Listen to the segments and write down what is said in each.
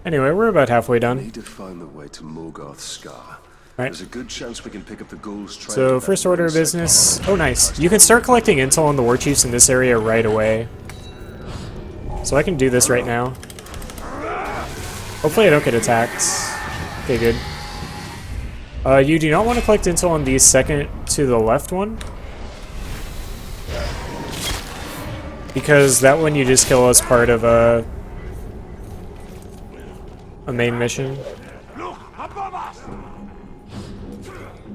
Anyway, we're about halfway done. Need to find the way to Mordor Scar. Right. There's a good chance we can pick up the ghouls trail. So first order of business. Oh, nice. You can start collecting intel on the war chiefs in this area right away. So I can do this right now. Hopefully I don't get attacked. Okay, good. You do not want to collect intel on the second to the left one, because that one you just kill as part of a main mission.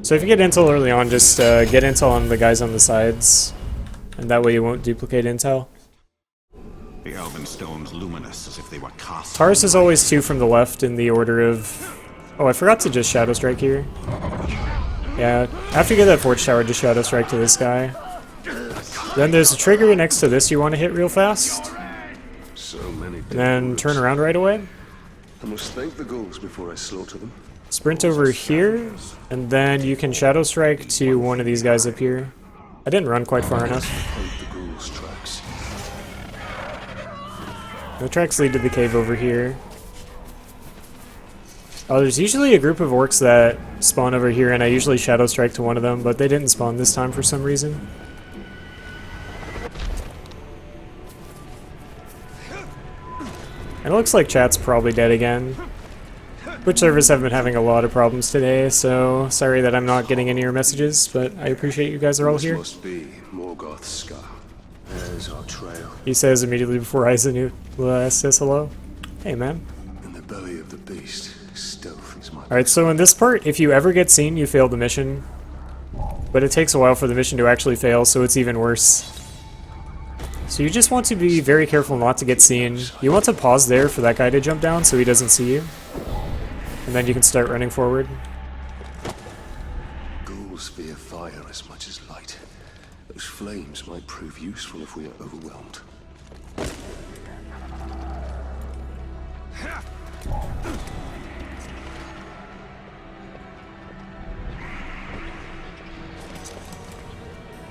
So if you get intel early on, just get intel on the guys on the sides, and that way you won't duplicate intel. The elven stones luminous as if they were cast. Taurus is always 2 from the left in the order of... Oh, I forgot to just Shadow Strike here. Yeah, after you get that Forge Tower, just Shadow Strike to this guy. Then there's a trigger next to this you want to hit real fast. So many. And then turn around right away. I must thank the ghouls before I slaughter them. Sprint over here, and then you can Shadow Strike to one of these guys up here. I didn't run quite far enough. Hunt the ghouls' tracks. The tracks lead to the cave over here. Oh, there's usually a group of orcs that spawn over here, and I usually Shadow Strike to one of them, but they didn't spawn this time for some reason. And it looks like chat's probably dead again. Twitch servers have been having a lot of problems today, so sorry that I'm not getting any of your messages, but I appreciate you guys are all here. Must be Morgoth Scar. There's our trail. He says immediately before Aizen says hello. Hey, man. In the belly of the beast, stealth is my... Alright, so in this part, if you ever get seen, you fail the mission. But it takes a while for the mission to actually fail, so it's even worse. So you just want to be very careful not to get seen. You want to pause there for that guy to jump down so he doesn't see you. And then you can start running forward. Ghouls fear fire as much as light. Those flames might prove useful if we are overwhelmed.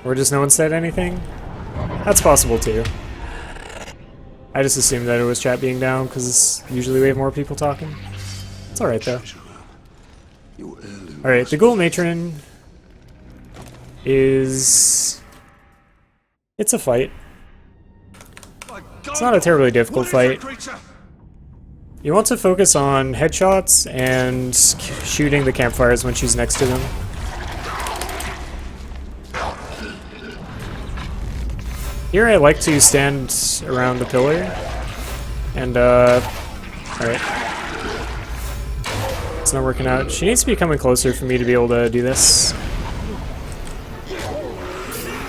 Or just no one said anything? That's possible too. I just assumed that it was chat being down because usually we have more people talking. It's alright though. Alright, the Ghoul Matron is... It's a fight. It's not a terribly difficult fight. You want to focus on headshots and shooting the campfires when she's next to them. Here I like to stand around the pillar and alright. It's not working out. She needs to be coming closer for me to be able to do this. They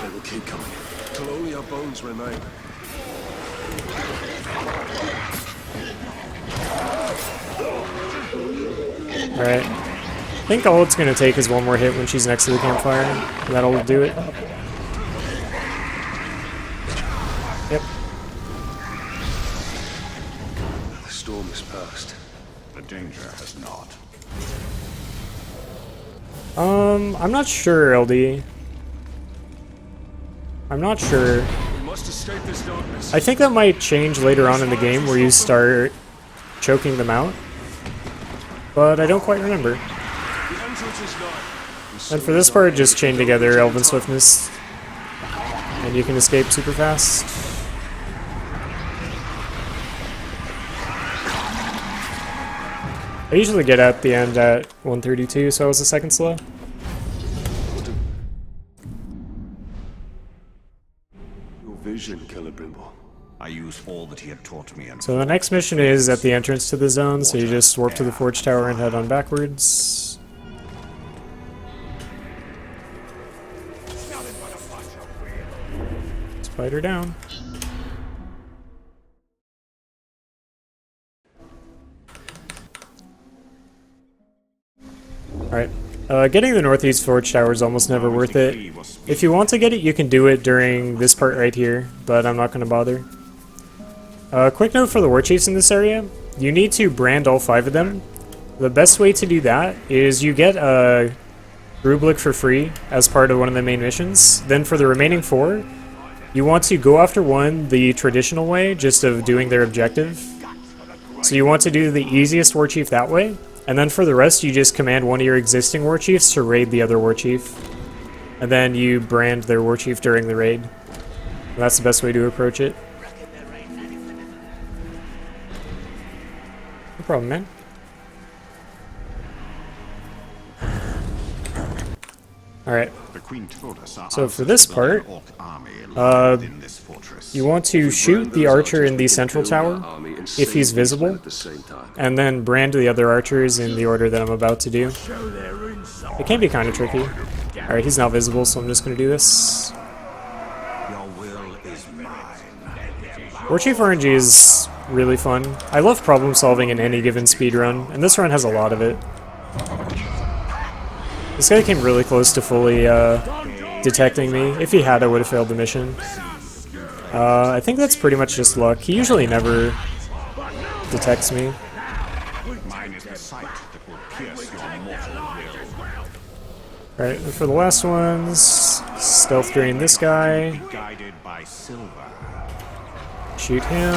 will keep coming till only our bones remain. Alright. I think all it's going to take is one more hit when she's next to the campfire. And that'll do it. Yep. The storm is past. The danger has not. I'm not sure, LD. I'm not sure. We must escape this darkness. I think that might change later on in the game where you start choking them out. But I don't quite remember. The entrance is nigh. And for this part, just chain together Elven Swiftness. And you can escape super fast. I usually get at the end at 132, so I was a second slow. Your vision, Celebrimbor. I used all that he had taught me and So the next mission is at the entrance to the zone, so you just warp to the Forge Tower and head on backwards. Spider down. Alright, getting the Northeast Forge Tower is almost never worth it. If you want to get it, you can do it during this part right here, but I'm not going to bother. Quick note for the War Chiefs in this area, you need to brand all 5 of them. The best way to do that is you get a Grublik for free as part of one of the main missions. Then for the remaining 4, you want to go after one the traditional way, just of doing their objective. So you want to do the easiest war chief that way, and then for the rest you just command one of your existing war chiefs to raid the other war chief. And then you brand their war chief during the raid. And that's the best way to approach it. No problem, man. Alright. So for this part, you want to shoot the archer in the central tower if he's visible, and then brand the other archers in the order that I'm about to do. It can be kind of tricky. Alright, he's not visible, so I'm just going to do this. War Chief RNG is really fun. I love problem solving in any given speedrun, and this run has a lot of it. This guy came really close to fully detecting me. If he had, I would have failed the mission. I think that's pretty much just luck. He usually never detects me. Alright, and for the last ones, stealth drain this guy. Shoot him.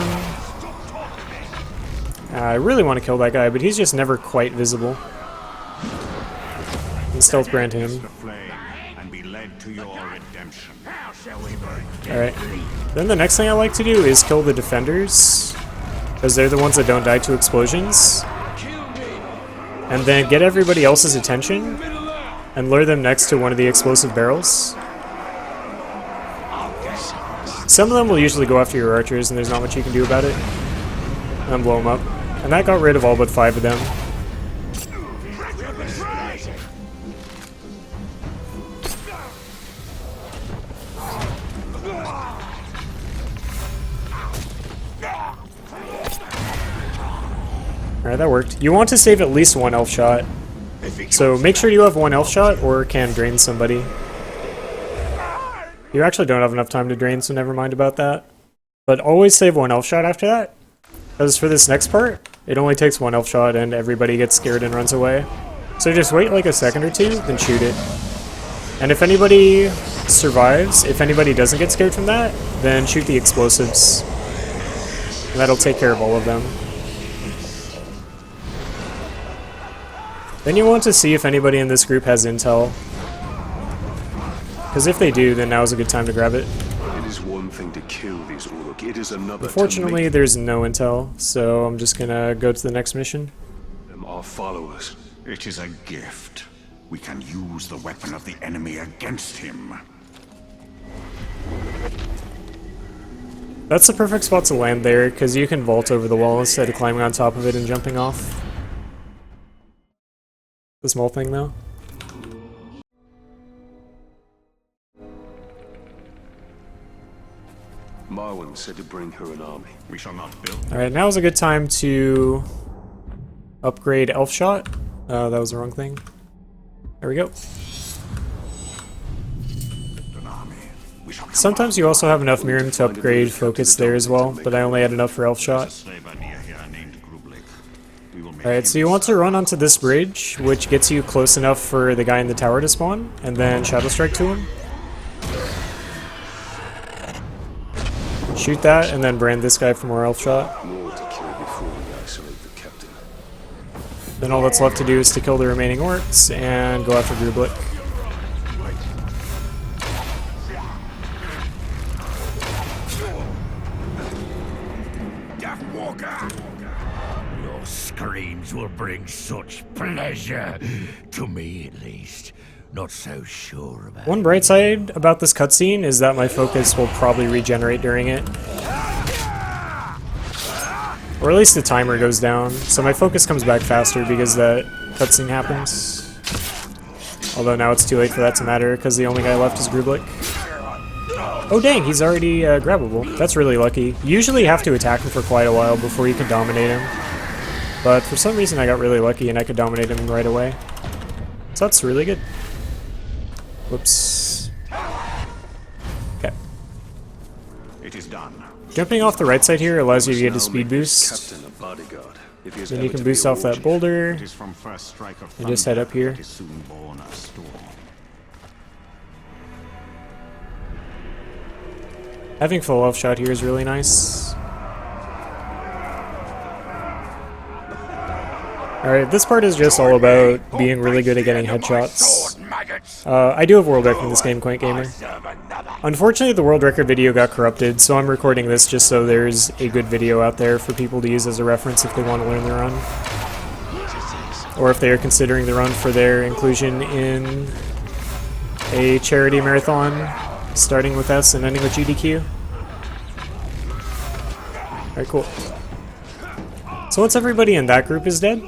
I really want to kill that guy, but he's just never quite visible. And stealth brand him. Alright. Then the next thing I like to do is kill the defenders, because they're the ones that don't die to explosions. And then get everybody else's attention and lure them next to one of the explosive barrels. Some of them will usually go after your archers and there's not much you can do about it. And then blow them up. And that got rid of all but 5 of them. Alright, that worked. You want to save at least 1 elf shot. So make sure you have 1 elf shot or can drain somebody. You actually don't have enough time to drain, so never mind about that. But always save 1 elf shot after that. Because for this next part, it only takes 1 elf shot and everybody gets scared and runs away. So just wait like a second or two, then shoot it. And if anybody survives, if anybody doesn't get scared from that, then shoot the explosives. And that'll take care of all of them. Then you want to see if anybody in this group has intel. Because if they do, then now's a good time to grab it. It is one thing to kill these Uruk, it is another. Unfortunately, there's no intel, so I'm just gonna go to the next mission. Them our followers. It is a gift. We can use the weapon of the enemy against him. That's the perfect spot to land there, because you can vault over the wall instead of climbing on top of it and jumping off. The small thing, though. Marwan said to bring her an army. We shall not build. Alright, now is a good time to upgrade Elf Shot. That was the wrong thing. There we go. An army. We shall Sometimes you also have enough Mirim to upgrade Focus there as well, but I only had enough for Elf Shot. Alright, so you want to run onto this bridge, which gets you close enough for the guy in the tower to spawn, and then Shadow Strike to him. Shoot that, and then brand this guy for more Elf Shot. More to kill before we isolate the captain. Then all that's left to do is to kill the remaining orcs, and go after Grublik. Your screams will bring such pleasure to me, at least. Not so sure about One bright side about this cutscene is that my focus will probably regenerate during it. Or at least the timer goes down, so my focus comes back faster because that cutscene happens. Although now it's too late for that to matter because the only guy left is Grublik. Oh dang, he's already grabbable. That's really lucky. You usually have to attack him for quite a while before you can dominate him. But for some reason I got really lucky and I could dominate him right away. So that's really good. Whoops. Okay. It is done. Jumping off the right side here allows you to get a speed boost. Captain, a bodyguard. If he is Then ever you can to be boost a off that warchief. boulder. It is from first strike of And just head up here. It is soon born a storm. Having full elf shot here is really nice. Alright, this part is just all about being really good at getting headshots. I do have world record in this game, Quaint Gamer. Unfortunately, the world record video got corrupted, so I'm recording this just so there's a good video out there for people to use as a reference if they want to learn the run. Or if they are considering the run for their inclusion in a charity marathon, starting with S and ending with GDQ. Alright, cool. So once everybody in that group is dead,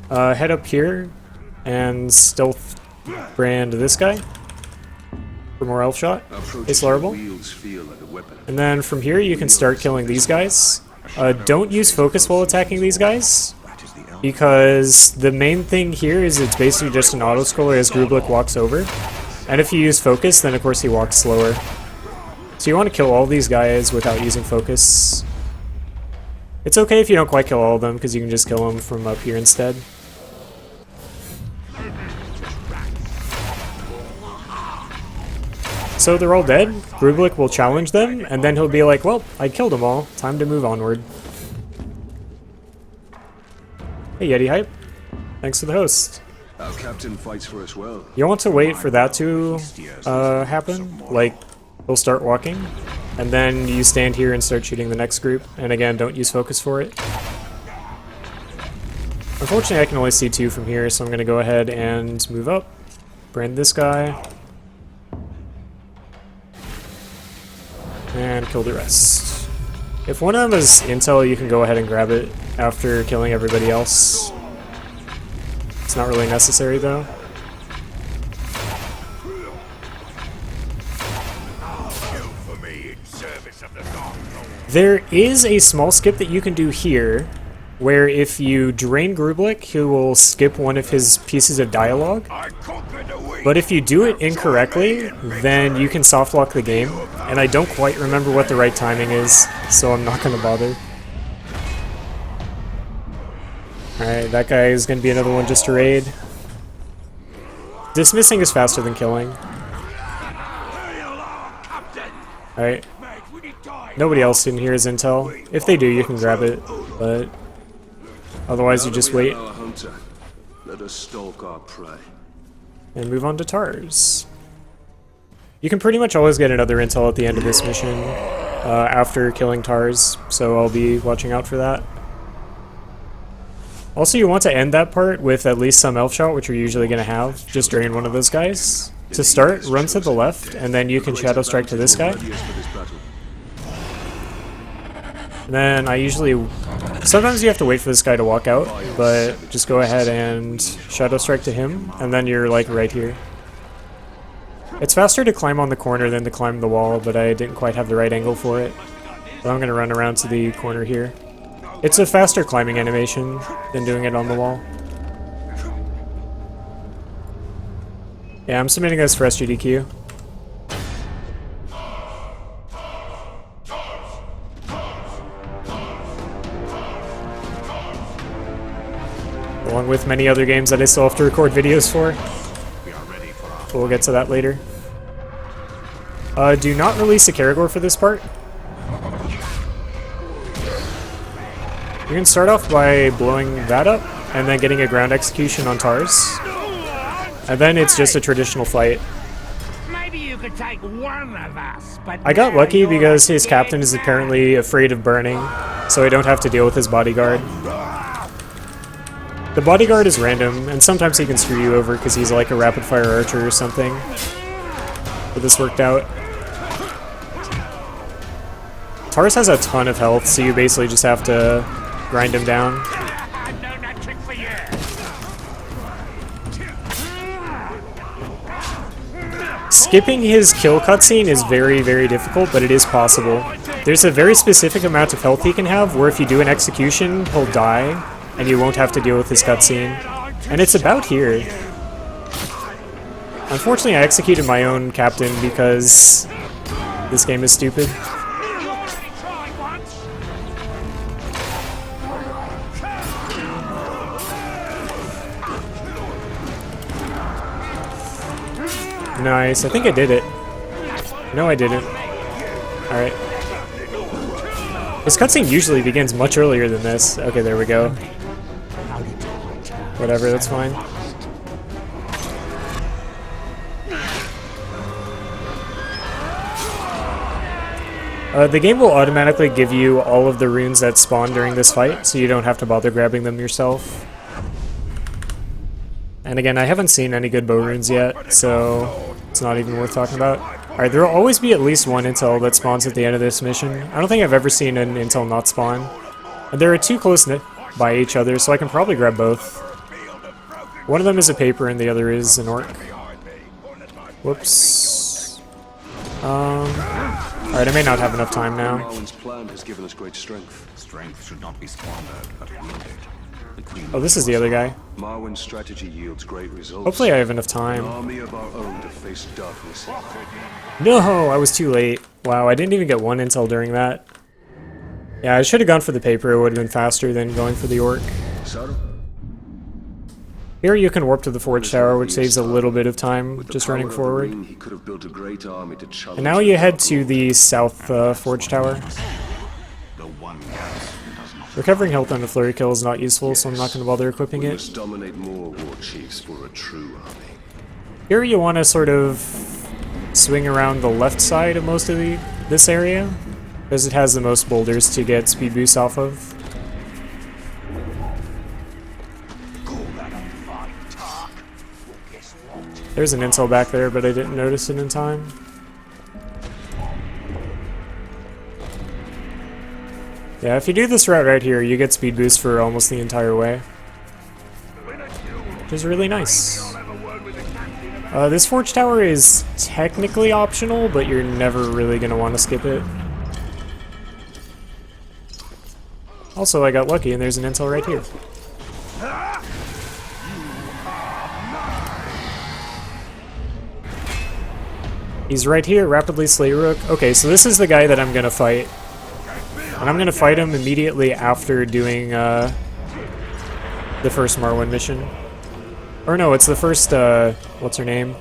head up here and stealth brand this guy for more elf shot. It's larval. And then from here you can start killing these guys. Don't use focus while attacking these guys, because the main thing here is it's basically just an auto-scroller as Grublik walks over. And if you use focus, then of course he walks slower. So you want to kill all these guys without using focus. It's okay if you don't quite kill all of them, because you can just kill them from up here instead. So they're all dead. Grublik will challenge them, and then he'll be like, well, I killed them all. Time to move onward. Hey, Yeti Hype. Thanks for the host. Our captain fights for us well. You want to wait for that to happen? Like, he'll start walking, and then you stand here and start shooting the next group. And again, don't use focus for it. Unfortunately, I can only see two from here, so I'm going to go ahead and move up. Brand this guy. And kill the rest. If one of them is intel, you can go ahead and grab it after killing everybody else. It's not really necessary, though. There is a small skip that you can do here, where if you drain Grublik, he will skip one of his pieces of dialogue. But if you do it incorrectly, then you can softlock the game. And I don't quite remember what the right timing is, so I'm not going to bother. Alright, that guy is going to be another one just to raid. Dismissing is faster than killing. Alright. Nobody else in here is intel. If they do, you can grab it, but otherwise you just wait. Let us stalk our prey. And move on to Tars. You can pretty much always get another intel at the end of this mission after killing Tars, so I'll be watching out for that. Also, you want to end that part with at least some elf shot, which you're usually going to have. Just drain one of those guys. To start, run to the left, and then you can shadow strike to this guy. And then I usually... Sometimes you have to wait for this guy to walk out, but just go ahead and shadow strike to him, and then you're like right here. It's faster to climb on the corner than to climb the wall, but I didn't quite have the right angle for it. So I'm going to run around to the corner here. It's a faster climbing animation than doing it on the wall. Yeah, I'm submitting this for SGDQ. Along with many other games that I still have to record videos for. We'll get to that later. Do not release a Karagor for this part. You can start off by blowing that up, and then getting a ground execution on Tars. And then it's just a traditional fight. Maybe you could take one of us, but I got lucky because his captain is apparently afraid of burning, so I don't have to deal with his bodyguard. The bodyguard is random, and sometimes he can screw you over because he's like a rapid-fire archer or something. But this worked out. Tars has a ton of health, so you basically just have to grind him down. Skipping his kill cutscene is very, very difficult, but it is possible. There's a very specific amount of health he can have, where if you do an execution, he'll die, and you won't have to deal with his cutscene. And it's about here. Unfortunately, I executed my own captain because this game is stupid. Nice, I think I did it. No, I didn't. Alright. This cutscene usually begins much earlier than this. Okay, there we go. Whatever, that's fine. The game will automatically give you all of the runes that spawn during this fight, so you don't have to bother grabbing them yourself. And again, I haven't seen any good bow runes yet, so it's not even worth talking about. Alright, there will always be at least one intel that spawns at the end of this mission. I don't think I've ever seen an intel not spawn. And there are two close by each other, so I can probably grab both. One of them is a paper and the other is an orc. Whoops. Alright, I may not have enough time now. Marwen's plan has given us great strength. Strength should not be squandered, but wielded. Oh, this is the other guy. Marwen's strategy yields great results. Hopefully I have enough An time. army of our own to face darkness. No, I was too late. Wow, I didn't even get one intel during that. Yeah, I should have gone for the paper. It would have been faster than going for the orc. Shadow? Here you can warp to the forge tower, which saves a little bit of time just running forward. He could have built a great army to challenge. And now you head to the south forge tower. The one garrison does not. Recovering health on a flurry kill is not useful, so I'm not going to bother equipping We it. must dominate more war chiefs for a true army. Here you want to sort of swing around the left side of most of this area, because it has the most boulders to get speed boosts off of. There's an intel back there, but I didn't notice it in time. Yeah, if you do this route right here, you get speed boost for almost the entire way, which is really nice. This forge tower is technically optional, but you're never really going to want to skip it. Also, I got lucky and there's an intel right here. He's right here, rapidly slay Rook. Okay, so this is the guy that I'm going to fight. And I'm going to fight him immediately after doing the first Marwen mission. Or no, it's the first, what's her name?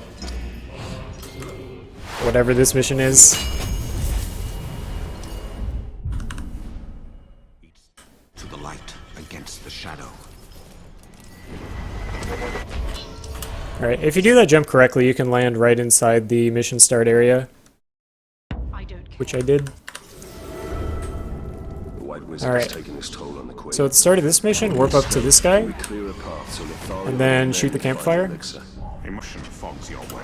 Whatever this mission is. To the light against the shadow. Alright, if you do that jump correctly, you can land right inside the mission start area. Which I did. The White Wizard Alright. has taken his toll on the Queen. So at the start of this mission, warp up to this guy, We clear a path so Lothario and then will shoot the find campfire. Elixir. Emotion fogs your way.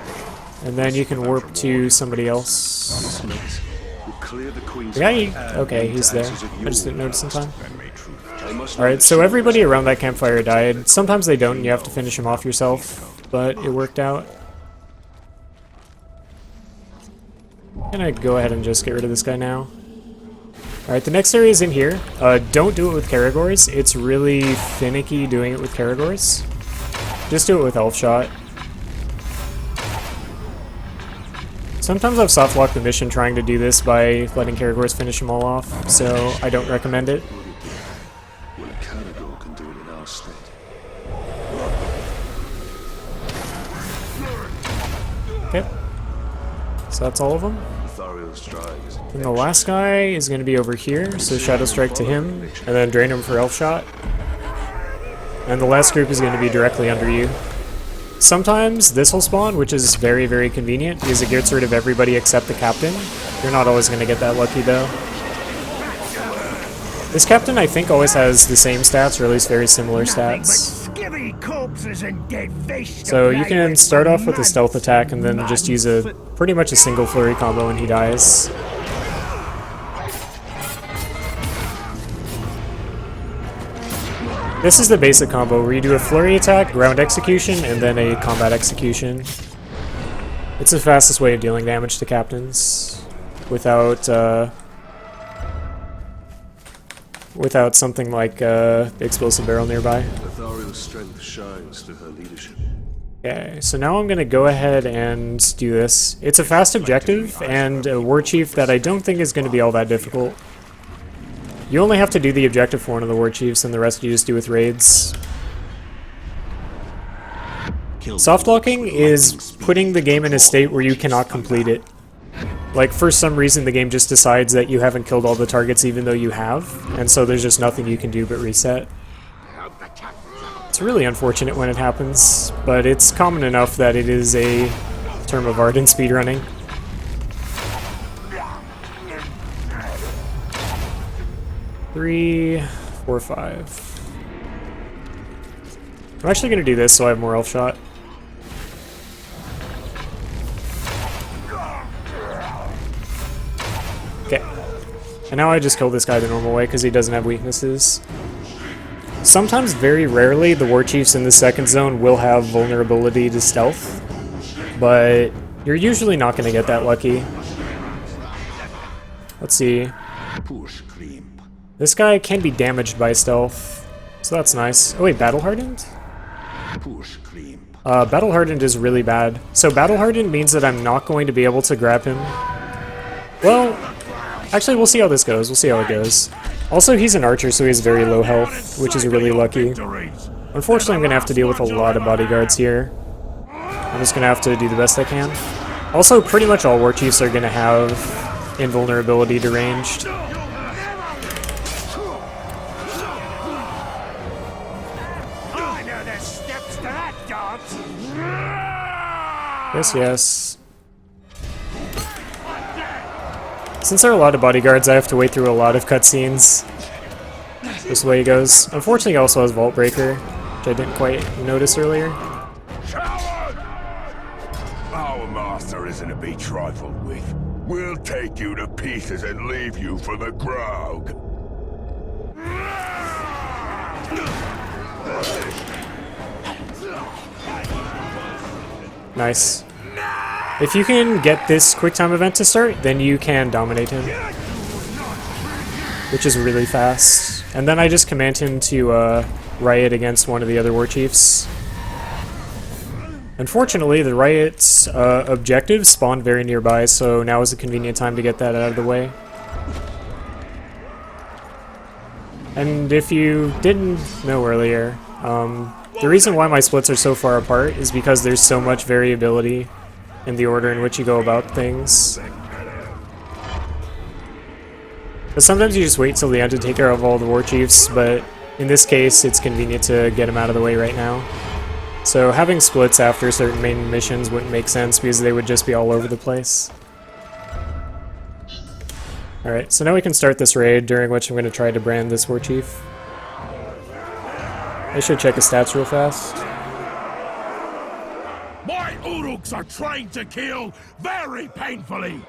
and then you can warp to somebody else. This makes- we'll clear the Queen's Yeah, path. okay, he's there. Answers of I just didn't your notice in time. Then may truth. I must Alright, not so choose everybody around that campfire died. Sometimes they don't and you have to finish them off yourself, but it worked out. I'm gonna go ahead and just get rid of this guy now. Alright, the next area is in here. Don't do it with Karagors. It's really finicky doing it with Karagors. Just do it with Elf Shot. Sometimes I've soft-locked the mission trying to do this by letting Karagors finish them all off, so I don't recommend it. when a Caragor can do it in our state. Okay. So that's all of them. Lothario's drive is And the last guy is going to be over here, so Shadow Strike to him, and then drain him for Elf Shot. And the last group is going to be directly under you. Sometimes this will spawn, which is very, very convenient, because it gets rid of everybody except the captain. You're not always going to get that lucky, though. This captain, I think, always has the same stats, or at least very similar stats. Skivvy corpses and dead fish. So you can start off with a stealth attack, and then just use a pretty much a single flurry combo when he dies. This is the basic combo, where you do a flurry attack, ground execution, and then a combat execution. It's the fastest way of dealing damage to captains, without without something like explosive barrel nearby. Lothario's strength shines through her leadership. Okay, so now I'm gonna go ahead and do this. It's a fast objective, and a war chief that I don't think is gonna be all that difficult. You only have to do the objective for one of the war chiefs, and the rest you just do with raids. Soft locking is putting the game in a state where you cannot complete it. Like, for some reason, the game just decides that you haven't killed all the targets even though you have, and so there's just nothing you can do but reset. It's really unfortunate when it happens, but it's common enough that it is a term of art in speedrunning. Three, four, five. I'm actually going to do this so I have more elf shot. Okay. And now I just kill this guy the normal way because he doesn't have weaknesses. Sometimes, very rarely, the war chiefs in the second zone will have vulnerability to stealth, but you're usually not going to get that lucky. Let's see. This guy can be damaged by stealth, so that's nice. Oh wait, Battle Hardened? Battle Hardened is really bad. So Battle Hardened means that I'm not going to be able to grab him. Well, actually we'll see how this goes. We'll see how it goes. Also, he's an archer, so he has very low health, which is really lucky. Unfortunately, I'm going to have to deal with a lot of bodyguards here. I'm just going to have to do the best I can. Also, pretty much all war chiefs are going to have invulnerability to ranged. Yes, yes. Since there are a lot of bodyguards, I have to wait through a lot of cutscenes. This way he goes. Unfortunately, he also has Vault Breaker, which I didn't quite notice earlier. Coward! Our master isn't to be trifled with. We'll take you to pieces and leave you for the grog. Nice. If you can get this quick time event to start, then you can dominate him, which is really fast. And then I just command him to riot against one of the other war chiefs. Unfortunately, the riot's objectives spawned very nearby, so now is a convenient time to get that out of the way. And if you didn't know earlier, the reason why my splits are so far apart is because there's so much variability in the order in which you go about things. But sometimes you just wait till the end to take care of all the war chiefs, but in this case it's convenient to get them out of the way right now. So having splits after certain main missions wouldn't make sense because they would just be all over the place. Alright, so now we can start this raid, during which I'm going to try to brand this war chief. I should check his stats real fast. My Uruks are trained to kill very painfully.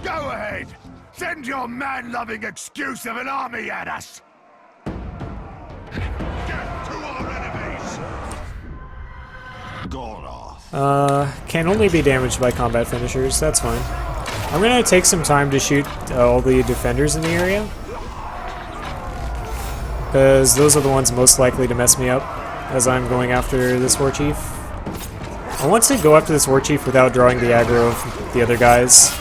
Go ahead! Send your man-loving excuse of an army at us! Get to our enemies! Can only be damaged by combat finishers, that's fine. I'm gonna take some time to shoot all the defenders in the area, because those are the ones most likely to mess me up as I'm going after this war chief. I want to go after this war chief without drawing the aggro of the other guys,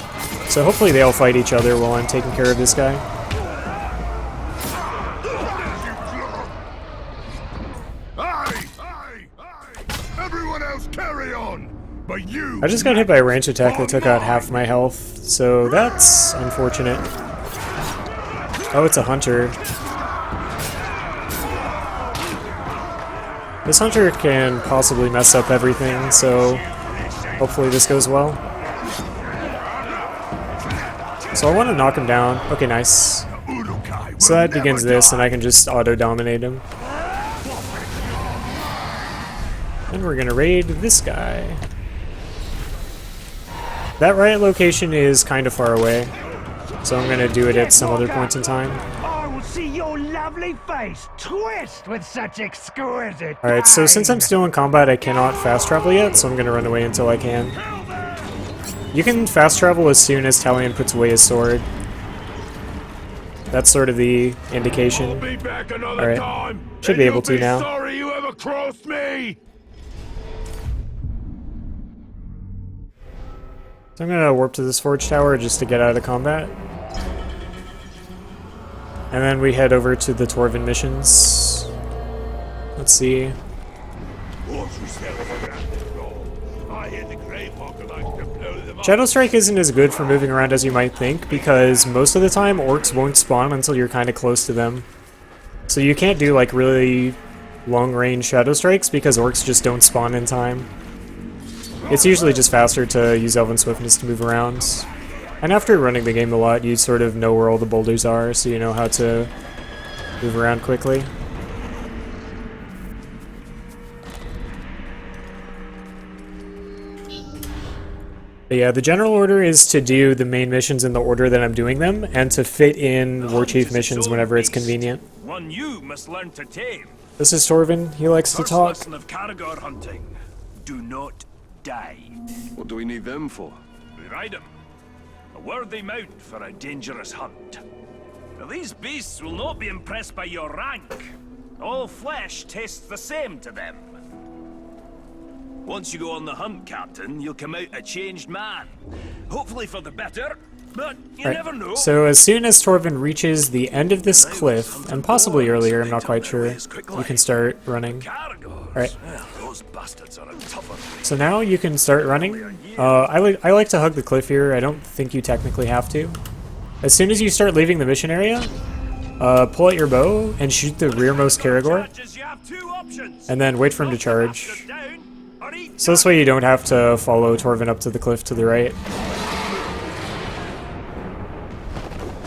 so hopefully they all fight each other while I'm taking care of this guy. Everyone else carry on! But you... I just got hit by a range attack that took out half my health, so that's unfortunate. Oh, it's a hunter. This hunter can possibly mess up everything, so hopefully this goes well. So I want to knock him down. Okay, nice. So that begins this, and I can just auto-dominate him. And we're gonna raid this guy. That riot location is kind of far away, so I'm gonna do it at some other point in time. I will see your lovely face twist with such exquisite. Alright, so since I'm still in combat, I cannot fast travel yet, so I'm gonna run away until I can. You can fast travel as soon as Talion puts away his sword. That's sort of the indication. Alright, should be able to now. Sorry you ever crossed me! So I'm gonna warp to this forge tower just to get out of combat. And then we head over to the Torvin missions. Let's see. Shadow Strike isn't as good for moving around as you might think, because most of the time orcs won't spawn until you're kind of close to them. So you can't do like really long-range shadow strikes because orcs just don't spawn in time. It's usually just faster to use Elven Swiftness to move around. And after running the game a lot, you sort of know where all the boulders are, so you know how to move around quickly. But yeah, the general order is to do the main missions in the order that I'm doing them, and to fit in Warchief missions whenever it's convenient. One you must learn to tame. This is Torvin. He likes to First talk. lesson of Caragor hunting. Do not die. What do we need them for? We ride 'em. A worthy mount for a dangerous hunt. Now, these beasts will not be impressed by your rank. All flesh tastes the same to them. Once you go on the hunt, Captain, you'll come out a changed man. Hopefully for the better, but you never know. So as soon as Torvin reaches the end of this cliff, and possibly earlier, I'm not quite sure, you can start running. Alright. Those bastards are a tougher breed. So now you can start running. I like to hug the cliff here. I don't think you technically have to. As soon as you start leaving the mission area, pull out your bow and shoot the rearmost Caragor, You have two options. and then wait for him to charge. So this way you don't have to follow Torvin up to the cliff to the right.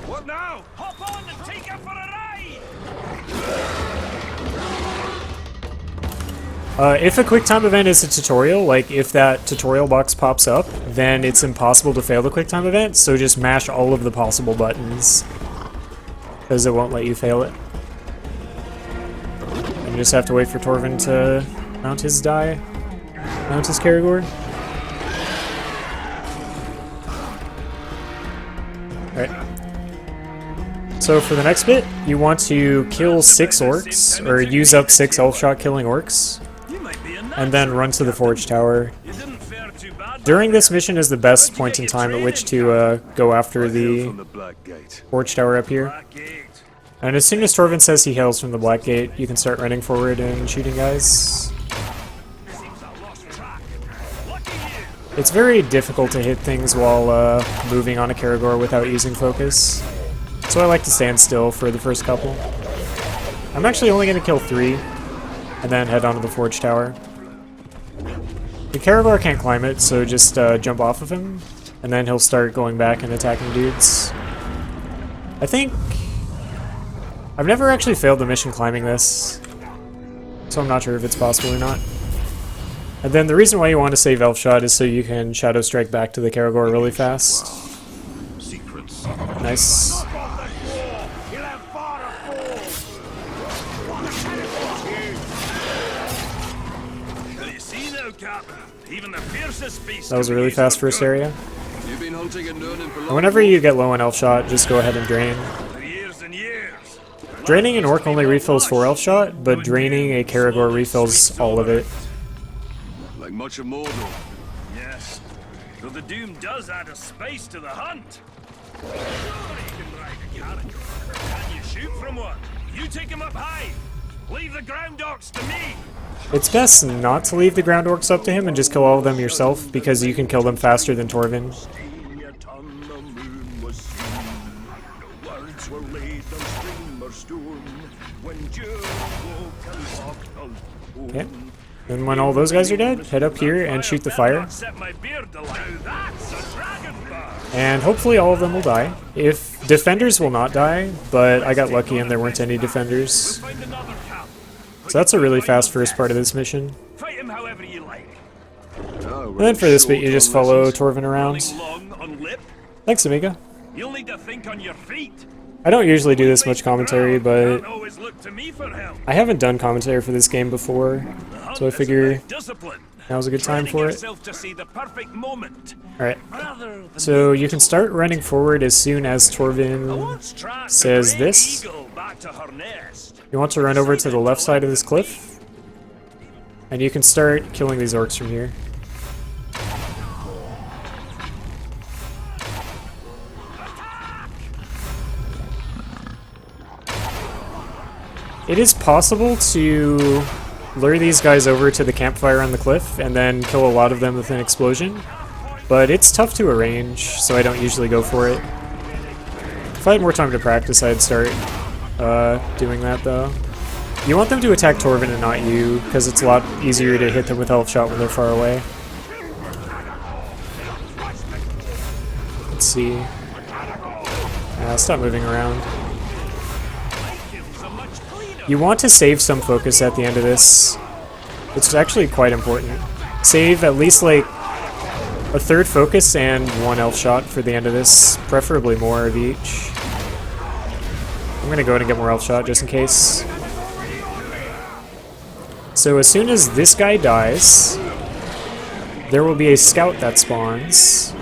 What now? Hop on and take it for a ride! If a quick time event is a tutorial, like if that tutorial box pops up, then it's impossible to fail the quick time event, so just mash all of the possible buttons, because it won't let you fail it. And you just have to wait for Torvin to mount his Caragor. Alright. So for the next bit, you want to kill 6 orcs, or use up 6 elf shot killing orcs, and then run to the Forge Tower. During this mission is the best point in time at which to go after the From the Black Gate. Forge Tower up here. And as soon as Torvin says he hails from the Black Gate, you can start running forward and shooting guys. It's very difficult to hit things while moving on a Caragor without using focus, so I like to stand still for the first couple. I'm actually only going to kill 3, and then head on to the Forge Tower. The Caragor can't climb it, so just jump off of him, and then he'll start going back and attacking dudes. I think... I've never actually failed the mission climbing this, so I'm not sure if it's possible or not. And then the reason why you want to save Elf Shot is so you can Shadow Strike back to the Caragor really fast. Secrets. Nice. That was a really fast first area. You've been hunting and learning for long. Whenever you get low on Elf Shot, just go ahead and drain. Draining an Orc only refills 4 Elf Shot, but draining a Caragor refills all of it. Like much of Mordor. Yes, though the Doom does add a space to the hunt. Sure, you can ride a Caragor. Can you shoot from one? You take him up high. Leave the ground orcs to me. It's best not to leave the ground orcs up to him and just kill all of them yourself, because you can kill them faster than Torvin. Okay. And when all those guys are dead, head up here and shoot the fire. And hopefully all of them will die. If defenders will not die, but I got lucky and there weren't any defenders. So that's a really fast first part of this mission. Fight him however you like. And then for this bit, you just follow Torvin around. Long on lip. Thanks, Amiga. You'll need to think on your feet. I don't usually do this much commentary, but Can't always look to me for help. I haven't done commentary for this game before, so I figure Discipline. now's a good time for it. Yourself to see the perfect moment. Alright, Rather than so you can start running forward as soon as Torvin once tracked says a gray this. eagle back to her nest. You want to run over to the left side of this cliff, and you can start killing these orcs from here. It is possible to lure these guys over to the campfire on the cliff and then kill a lot of them with an explosion, but it's tough to arrange, so I don't usually go for it. If I had more time to practice, I'd start doing that though. You want them to attack Torvin and not you, because it's a lot easier to hit them with elf shot when they're far away. Let's see. Stop moving around. You want to save some focus at the end of this. It's actually quite important. Save at least like a third focus and one elf shot for the end of this, preferably more of each. I'm gonna go ahead and get more elf shot just in case. So as soon as this guy dies, there will be a scout that spawns.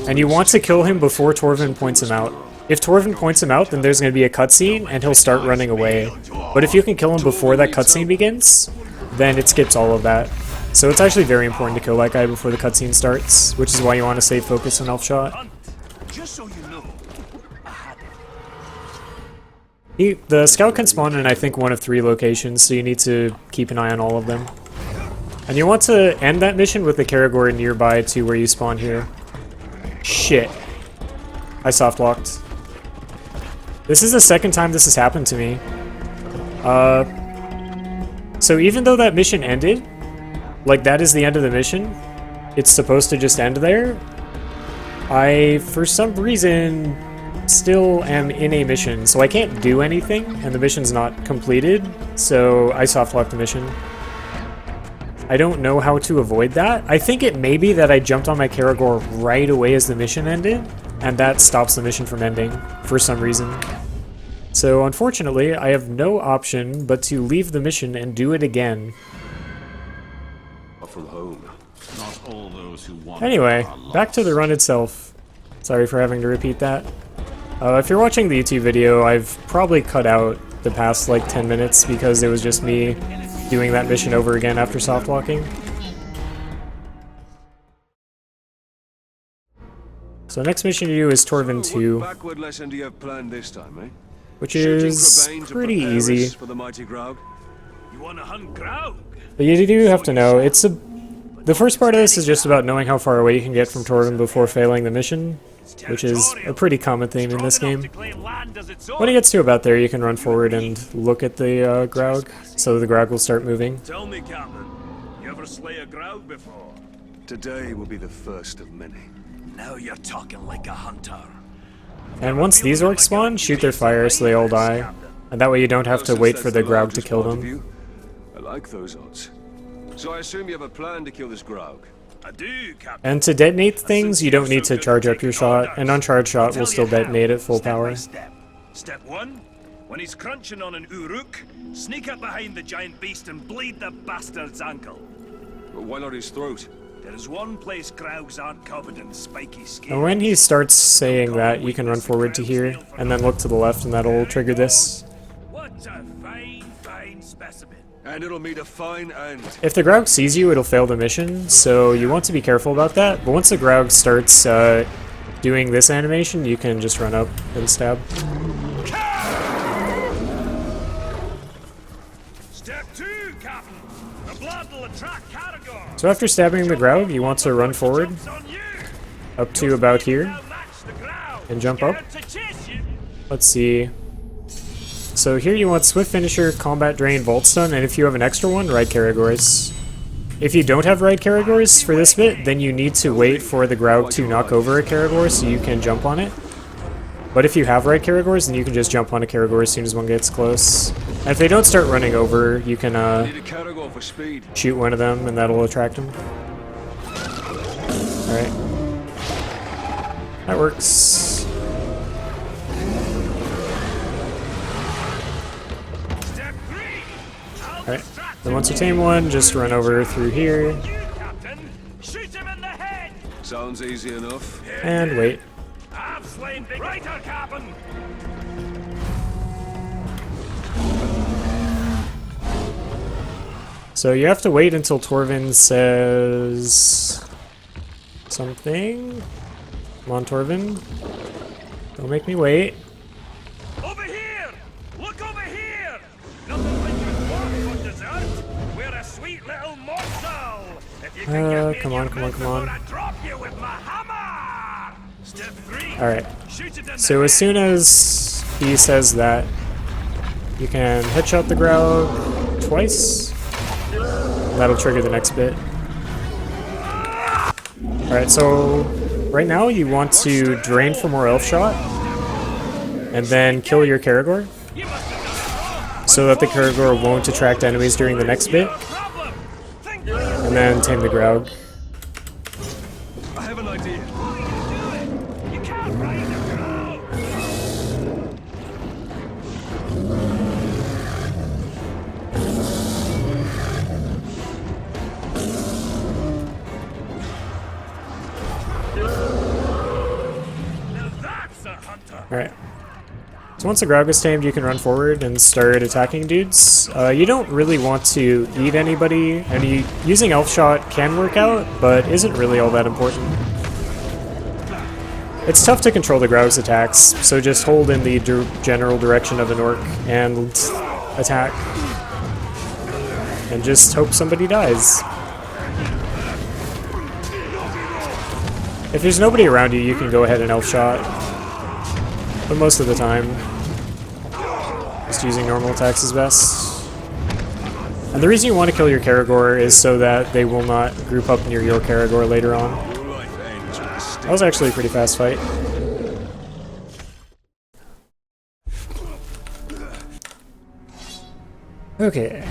And you want to kill him before Torvin points him out. If Torvin points him out, then there's going to be a cutscene and he'll start running away. But if you can kill him before that cutscene begins, then it skips all of that. So it's actually very important to kill that guy before the cutscene starts, which is why you want to save focus on elf shot. Just so you know, The scout can spawn in, I think, one of 3 locations, so you need to keep an eye on all of them. And you want to end that mission with the Karagor nearby to where you spawn here. Shit. I soft locked. This is the second time this has happened to me. So even though that mission ended, like that is the end of the mission, it's supposed to just end there, I, for some reason, still am in a mission, so I can't do anything, and the mission's not completed, so I soft locked the mission. I don't know how to avoid that. I think it may be that I jumped on my Karagor right away as the mission ended, and that stops the mission from ending for some reason. So unfortunately, I have no option but to leave the mission and do it again. From home. Not all those who want Anyway, back to the run itself. Sorry for having to repeat that. If you're watching the YouTube video, I've probably cut out the past like 10 minutes because it was just me doing that mission over again after soft locking. So next mission to do is Torvin 2, Backward lesson do you have planned this time, eh? which is pretty easy. For the mighty Graug. you want to hunt Graug? But you do have to know, the first part of this is just about knowing how far away you can get from Torvin before failing the mission, which is a pretty common theme in this game. When it gets to about there, you can run forward and look at the Graug, so the Graug will start moving. Tell me, Captain, you ever slay a Graug before? Today will be the first of many. Now you're talking like a hunter. And once these orcs spawn, shoot their fire so they all die. And that way you don't have to wait for the Graug to kill them. I like those odds. So I assume you have a plan to kill this Graug. I do, Captain. And to detonate things, you don't need to charge up your shot. An uncharged shot will still detonate at full power. Step 1, when he's crunching on an Uruk, sneak up behind the giant beast and bleed the bastard's ankle. But why not his throat? There is one place Graugs aren't covered in spiky skin. And when he starts saying that, you can run forward to here, and then look to the left, and that'll trigger this. What a fine, fine specimen. And it'll meet a fine end. If the Graug sees you, it'll fail the mission, so you want to be careful about that. But once the Graug starts doing this animation, you can just run up and stab. Step 2, Captain. The blood will attract Karagor. So after stabbing the Graug, you want to run forward Jumps on you. up to about here Now match the Graug. and jump up. Get him to chase you. Let's see. So here you want Swift Finisher, Combat Drain, Vault Stun, and if you have an extra one, Ride Karagors. If you don't have Ride Karagors for this bit, then you need to wait for the Graug to knock over a Karagor so you can jump on it. But if you have Ride Karagors, then you can just jump on a Karagor as soon as one gets close. And if they don't start running over, you can Need a Karagor for speed. shoot one of them and that'll attract them. Alright. That works. Step 3. I'll Alright. distract Then once you tame one, just run over through here you, Captain. Shoot him in the head. Sounds easy enough. and wait. I've slain Big Writer, Captain. So you have to wait until Torvin says something. Come on, Torvin. Don't make me wait. Over here! Look over here! Nothing like your pork for dessert. We're a sweet little morsel. If you can get me come in on, your come on, mouth come on. before I drop you with my hammer. Step 3. Alright. Shoot it in the So as head. soon as he says that, You can headshot the Graug twice. That'll trigger the next bit. Alright, so right now you want to drain for more Elf Shot, and then kill your Caragor, so that the Caragor won't attract enemies during the next bit, and then tame the Graug. I have an idea. You can't rain the ground. Now that's a hunter. Alright. So once the Graug is tamed, you can run forward and start attacking dudes. You don't really want to eat anybody, and using Elf Shot can work out, but isn't really all that important. It's tough to control the Graug's attacks, so just hold in the general direction of an orc and attack. And just hope somebody dies. If there's nobody around you, you can go ahead and Elf Shot. But most of the time, just using normal attacks is best. And the reason you want to kill your Caragor is so that they will not group up near your Caragor later on. That was actually a pretty fast fight. Okay.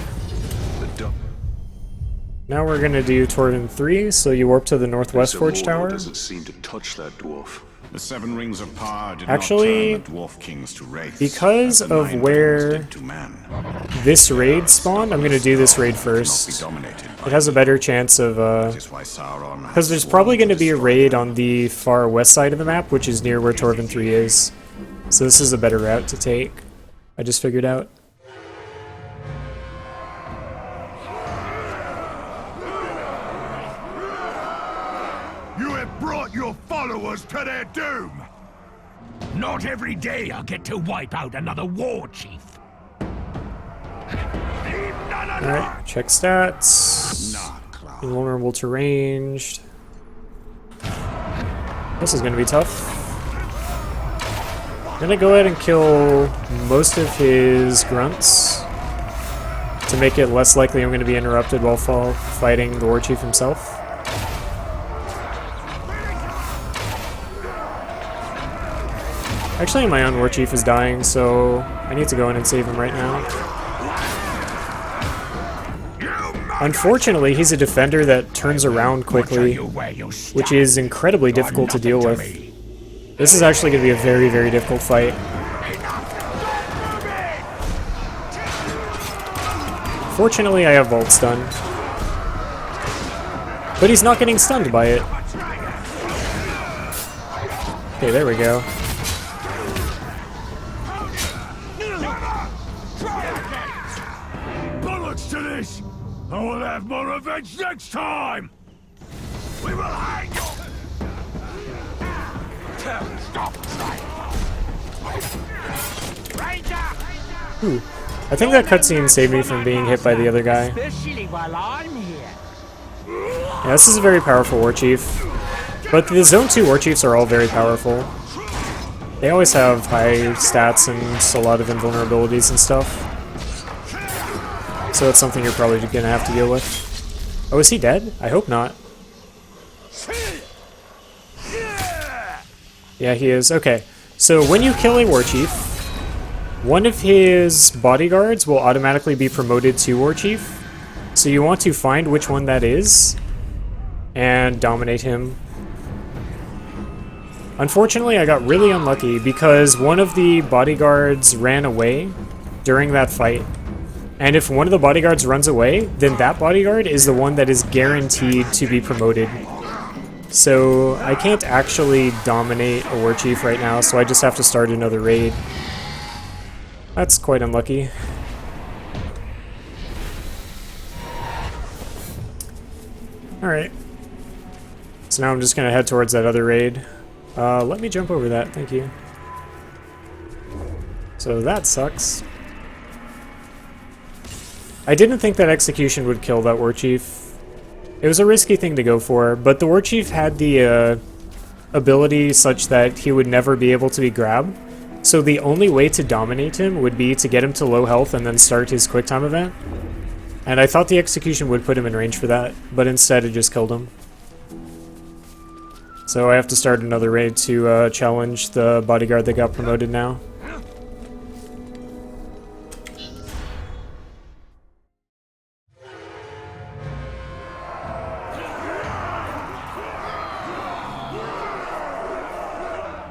Now we're gonna do Torvin 3, so you warp to the Northwest Forge Tower. Doesn't seem to touch that dwarf. The seven rings of power did Actually, not turn the dwarf kings to wraiths, because as the of nine where rings did to man. this raid spawned, I'm gonna do this raid first. It has a better chance of, because there's probably gonna be a raid on the far west side of the map, which is near where Torvin 3 is. So this is a better route to take, I just figured out. You have brought your followers to their doom! Not every day I'll get to wipe out another war chief. Alright, check stats. Invulnerable to ranged. This is gonna be tough. I'm gonna go ahead and kill most of his grunts to make it less likely I'm gonna be interrupted while fighting the war chief himself. Actually, my own war chief is dying, so I need to go in and save him right now. Unfortunately, he's a defender that turns around quickly, which is incredibly difficult to deal with. This is actually going to be a very, very difficult fight. Fortunately, I have Vault Stun. But he's not getting stunned by it. Okay, there we go. Bullets to this! I will have more revenge next time! We will hang you! Stop trying! Ooh. I think that cutscene saved me from being hit by the other guy. Especially while I'm here. Yeah, this is a very powerful war chief. But the Zone 2 war chiefs are all very powerful. They always have high stats and a lot of invulnerabilities and stuff. So that's something you're probably gonna have to deal with. Oh, is he dead? I hope not. Yeah, he is. Okay. So when you kill a war chief, one of his bodyguards will automatically be promoted to war chief. So you want to find which one that is and dominate him. Unfortunately, I got really unlucky because one of the bodyguards ran away during that fight. And if one of the bodyguards runs away, then that bodyguard is the one that is guaranteed to be promoted. So I can't actually dominate a war chief right now, so I just have to start another raid. That's quite unlucky. Alright. So now I'm just gonna head towards that other raid. Let me jump over that, thank you. So that sucks. I didn't think that execution would kill that war chief. It was a risky thing to go for, but the war chief had the ability such that he would never be able to be grabbed. So the only way to dominate him would be to get him to low health and then start his quick time event. And I thought the execution would put him in range for that, but instead it just killed him. So I have to start another raid to challenge the bodyguard that got promoted now.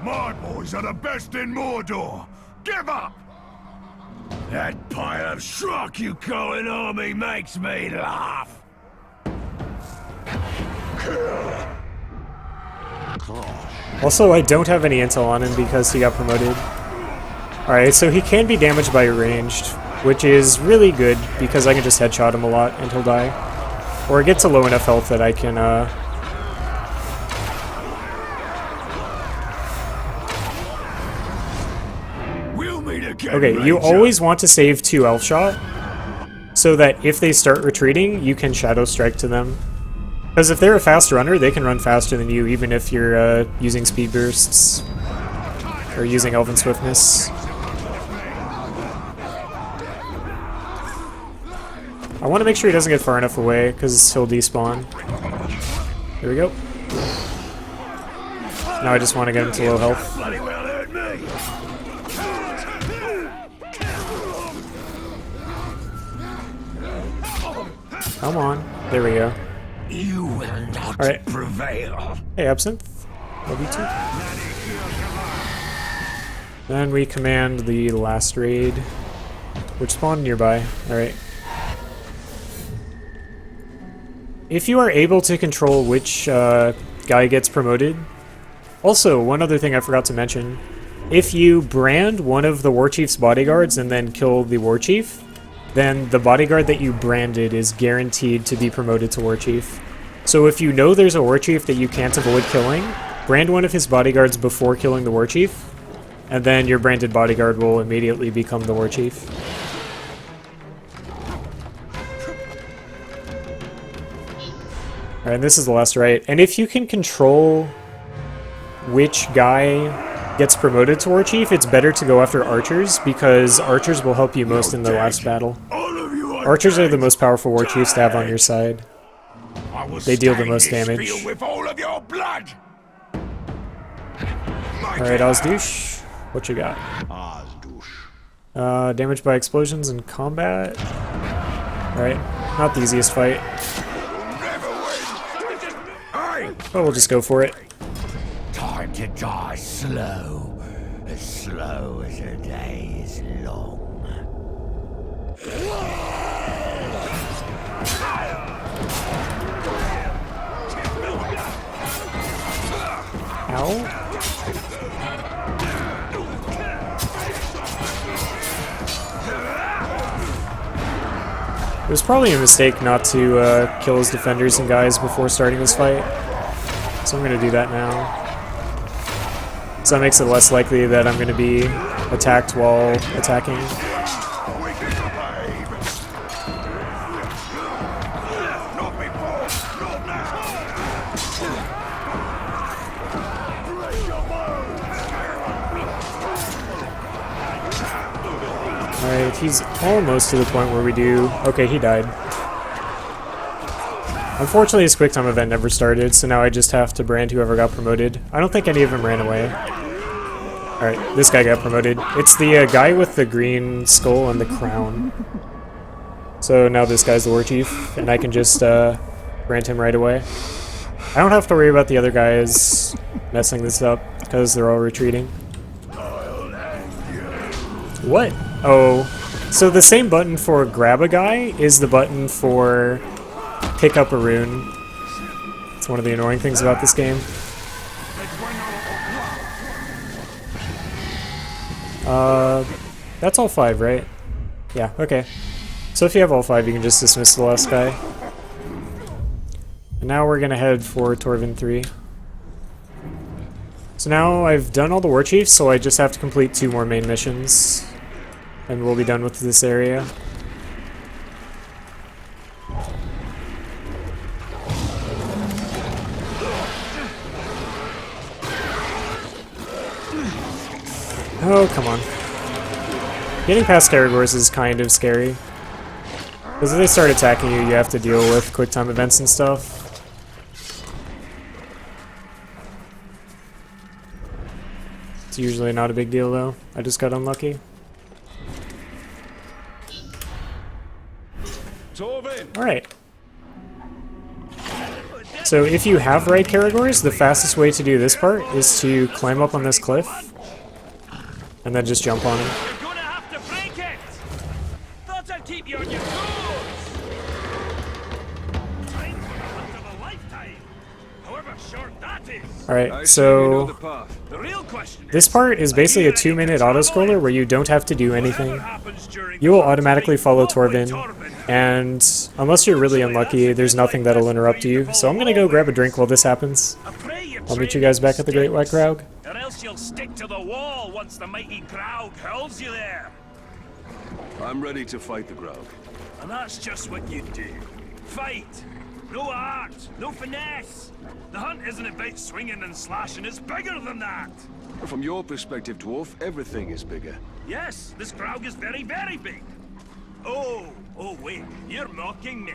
My boys are the best in Mordor! Give up! That pile of schlock you call an army makes me laugh. Also, I don't have any intel on him because he got promoted. Alright, so he can be damaged by ranged, which is really good because I can just headshot him a lot and he'll die. Or get to low enough health that I can, Okay, you always want to save 2 elf shot, so that if they start retreating, you can shadow strike to them. Because if they're a fast runner, they can run faster than you, even if you're using speed bursts or using elven swiftness. I want to make sure he doesn't get far enough away, because he'll despawn. Here we go. Now I just want to get him to low health. Come on. There we go. You will not prevail. Hey, Absinthe. Love you too. Then we command the last raid, which spawned nearby. Alright. If you are able to control which guy gets promoted... Also, one other thing I forgot to mention. If you brand one of the Warchief's bodyguards and then kill the Warchief, then the bodyguard that you branded is guaranteed to be promoted to Warchief. So if you know there's a Warchief that you can't avoid killing, brand one of his bodyguards before killing the Warchief, and then your branded bodyguard will immediately become the Warchief. Alright, and this is the last right. And if you can control which guy gets promoted to Warchief, it's better to go after archers, because archers will help you most in the last battle. Archers are the most powerful Warchiefs to have on your side. They deal the most damage. Alright, Ozdouche, what you got? Damage by explosions in combat. Alright, not the easiest fight. But we'll just go for it. Time to die slow as a day is long. Ow. It was probably a mistake not to kill his defenders and guys before starting this fight. So I'm going to do that now. So that makes it less likely that I'm going to be attacked while attacking. Alright, he's almost to the point where we do... Okay, he died. Unfortunately, his quick time event never started, so now I just have to brand whoever got promoted. I don't think any of them ran away. Alright, this guy got promoted. It's the guy with the green skull and the crown. So now this guy's the Warchief, and I can just brand him right away. I don't have to worry about the other guys messing this up, because they're all retreating. What? Oh, so the same button for grab a guy is the button for pick up a rune. It's one of the annoying things about this game. That's all 5, right? Yeah, okay. So if you have all 5, you can just dismiss the last guy. And now we're gonna head for Torvin 3. So now I've done all the Warchiefs, so I just have to complete 2 more main missions. And we'll be done with this area. Oh, come on. Getting past Caragors is kind of scary. Because if they start attacking you, you have to deal with quick time events and stuff. It's usually not a big deal though. I just got unlucky. Alright. So if you have right Caragors, the fastest way to do this part is to climb up on this cliff and then just jump on it. You're gonna have to break it! Thought I'd keep you on your toes! Time for the hunt of a lifetime! However short that is! Alright, so The real question this part is basically a 2-minute auto-scroller where you don't have to do anything. You will automatically follow Torvin, and unless you're really unlucky, there's nothing that'll interrupt you. So I'm gonna go grab a drink while this happens. I'll meet you guys back at the Great White Graug. Or else you'll stick to the wall once the mighty Graug hurls you there. I'm ready to fight the Graug. And that's just what you do. Fight! No art, no finesse. The hunt isn't about swinging and slashing, it's bigger than that. From your perspective, Dwarf, everything is bigger. Yes, this Graug is very, very big. Oh wait, you're mocking me.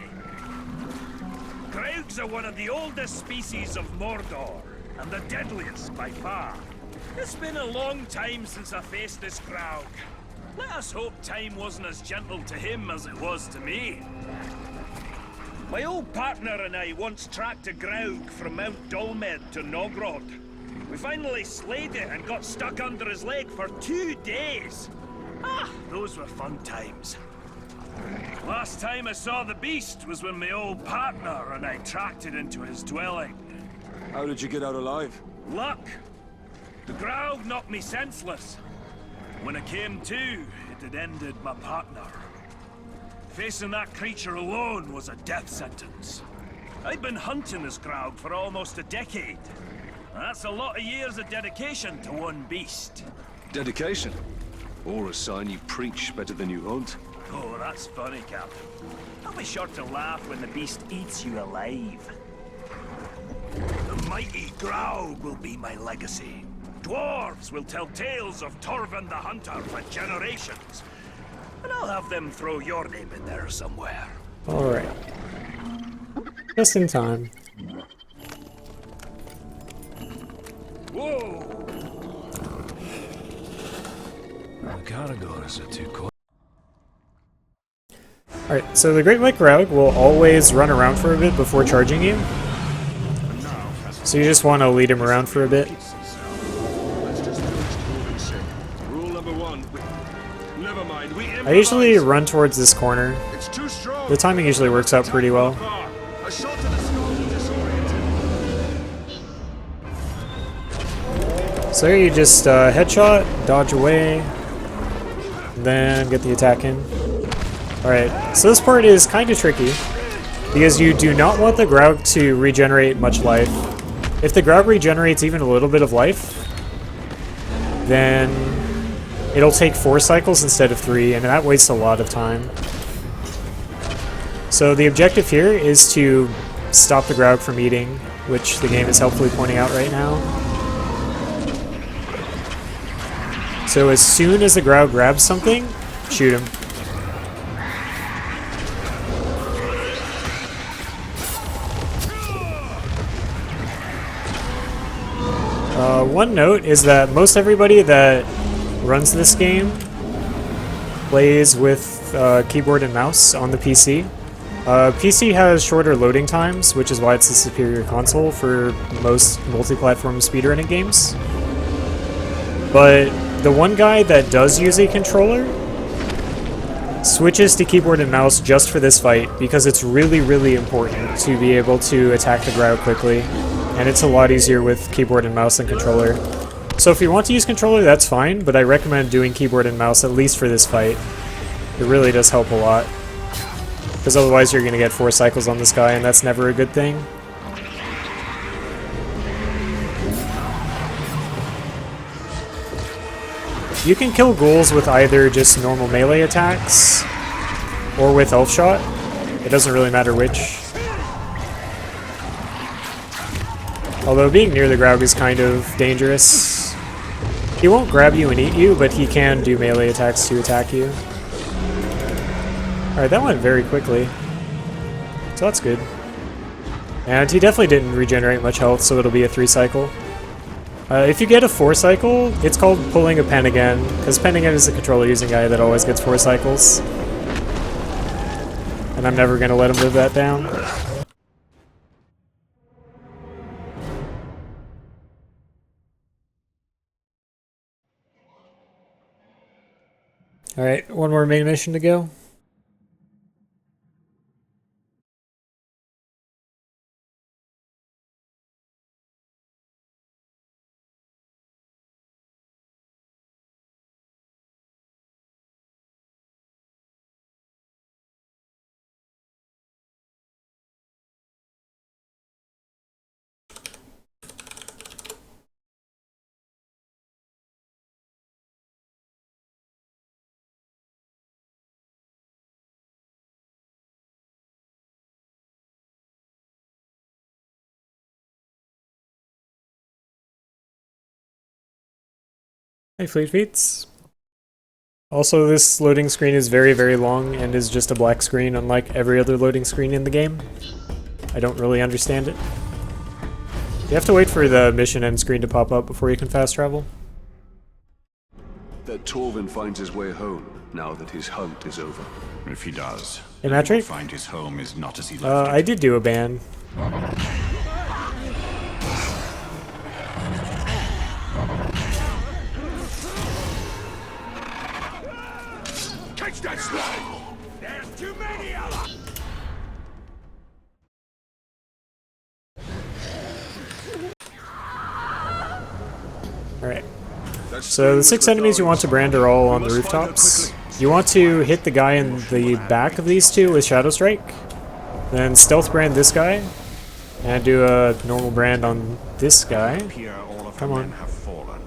Graugs are one of the oldest species of Mordor, and the deadliest by far. It's been a long time since I faced this Graug. Let us hope time wasn't as gentle to him as it was to me. My old partner and I once tracked a Graug from Mount Dolmed to Nogrod. We finally slayed it and got stuck under his leg for 2 days. Ah, those were fun times. Last time I saw the beast was when my old partner and I tracked it into his dwelling. How did you get out alive? Luck. The Graug knocked me senseless. When I came to, it had ended my partner. Facing that creature alone was a death sentence. I'd been hunting this Graug for almost a decade. That's a lot of years of dedication to one beast. Dedication? Or a sign you preach better than you hunt? Oh, that's funny, Captain. I'll be sure to laugh when the beast eats you alive. The mighty Graug will be my legacy. Dwarves will tell tales of Torvin the Hunter for generations. And I'll have them throw your name in there somewhere. Alright. Just in time. Whoa! Alright, so the Great White Graug will always run around for a bit before charging you. So you just want to lead him around for a bit. Rule number 1. Never mind, we I usually run towards this corner. It's too strong. The timing usually works out pretty well. A shot to the skull to disorient him. So here you just headshot, dodge away, then get the attack in. Alright, so this part is kind of tricky, because you do not want the Graug to regenerate much life. If the Graug regenerates even a little bit of life, then it'll take 4 cycles instead of 3, and that wastes a lot of time. So the objective here is to stop the Graug from eating, which the game is helpfully pointing out right now. So as soon as the Graug grabs something, shoot him. One note is that most everybody that runs this game plays with keyboard and mouse on the PC. PC has shorter loading times, which is why it's the superior console for most multi-platform speedrunning games. But the one guy that does use a controller switches to keyboard and mouse just for this fight, because it's really, really important to be able to attack the Graug quickly. And it's a lot easier with keyboard and mouse than controller. So if you want to use controller, that's fine, but I recommend doing keyboard and mouse at least for this fight. It really does help a lot. Because otherwise you're going to get 4 cycles on this guy, and that's never a good thing. You can kill ghouls with either just normal melee attacks, or with elf shot. It doesn't really matter which. Although being near the Graug is kind of dangerous. He won't grab you and eat you, but he can do melee attacks to attack you. Alright, that went very quickly. So that's good. And he definitely didn't regenerate much health, so it'll be a 3 cycle. If you get a 4 cycle, it's called pulling a pen again, because pen again is the controller using guy that always gets 4 cycles. And I'm never going to let him live that down. Alright, one more main mission to go. Hey, Fleet Feats. Also, this loading screen is very, very long and is just a black screen, unlike every other loading screen in the game. I don't really understand it. You have to wait for the mission end screen to pop up before you can fast travel. That Torvin finds his way home now that his hunt is over. If he does, Hey, he will Patrick? find his home is not as he left I did do a ban. Catch that slide! There's too many of them! Alright. So the 6 enemies you want to brand are all on the rooftops. You want to hit the guy in the back of these two with Shadow Strike. Then stealth brand this guy. And do a normal brand on this guy. Here, all of Come her on. men have fallen.